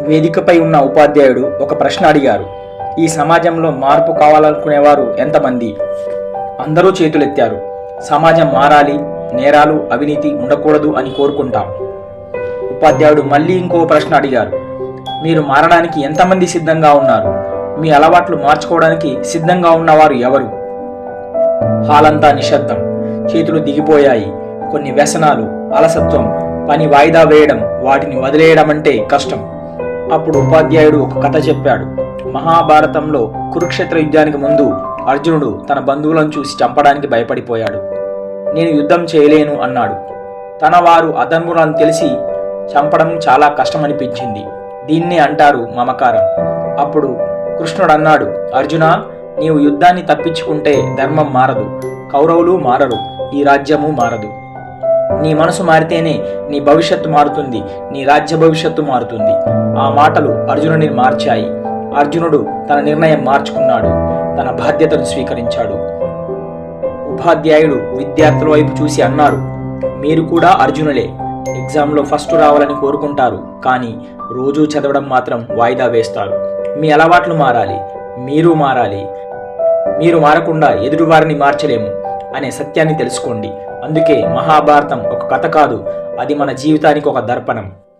వేదికపై ఉన్న ఉపాధ్యాయుడు ఒక ప్రశ్న అడిగారు. ఈ సమాజంలో మార్పు కావాలనుకునేవారు ఎంతమంది? అందరూ చేతులెత్తారు. సమాజం మారాలి, నేరాలు, అవినీతి ఉండకూడదు అని కోరుకుంటాం. ఉపాధ్యాయుడు మళ్ళీ ఇంకో ప్రశ్న అడిగారు. మీరు మారడానికి ఎంతమంది సిద్ధంగా ఉన్నారు? మీ అలవాట్లు మార్చుకోవడానికి సిద్ధంగా ఉన్నవారు ఎవరు? హాలంతా నిశ్శబ్దం. చేతులు దిగిపోయాయి. కొన్ని వ్యసనాలు, అలసత్వం, పని వాయిదా వేయడం, వాటిని వదిలేయడం అంటే కష్టం. అప్పుడు ఉపాధ్యాయుడు ఒక కథ చెప్పాడు. మహాభారతంలో కురుక్షేత్ర యుద్ధానికి ముందు అర్జునుడు తన బంధువులను చూసి చంపడానికి భయపడిపోయాడు. నేను యుద్ధం చేయలేను అన్నాడు. తన వారు అధర్ములను తెలిసి చంపడం చాలా కష్టమనిపించింది. దీన్నే అంటారు మమకారం. అప్పుడు కృష్ణుడు అన్నాడు, అర్జునా, నీవు యుద్ధాన్ని తప్పించుకుంటే ధర్మం మారదు, కౌరవులు మారరు, ఈ రాజ్యము మారదు. నీ మనసు మారితేనే నీ భవిష్యత్తు మారుతుంది, నీ రాజ్య భవిష్యత్తు మారుతుంది. ఆ మాటలు అర్జునుడిని మార్చాయి. అర్జునుడు తన నిర్ణయం మార్చుకున్నాడు, తన బాధ్యతను స్వీకరించాడు. ఉపాధ్యాయుడు విద్యార్థుల వైపు చూసి అన్నాడు, మీరు కూడా అర్జునులే. ఎగ్జామ్లో ఫస్ట్ రావాలని కోరుకుంటారు, కానీ రోజూ చదవడం మాత్రం వాయిదా వేస్తారు. మీ అలవాట్లు మారాలి, మీరు మారాలి. మీరు మారకుండా ఎదుటివారిని మార్చలేము అనే సత్యాన్ని తెలుసుకోండి. అందుకే మహాభారతం ఒక కథ కాదు, అది మన జీవితానికి ఒక దర్పణం.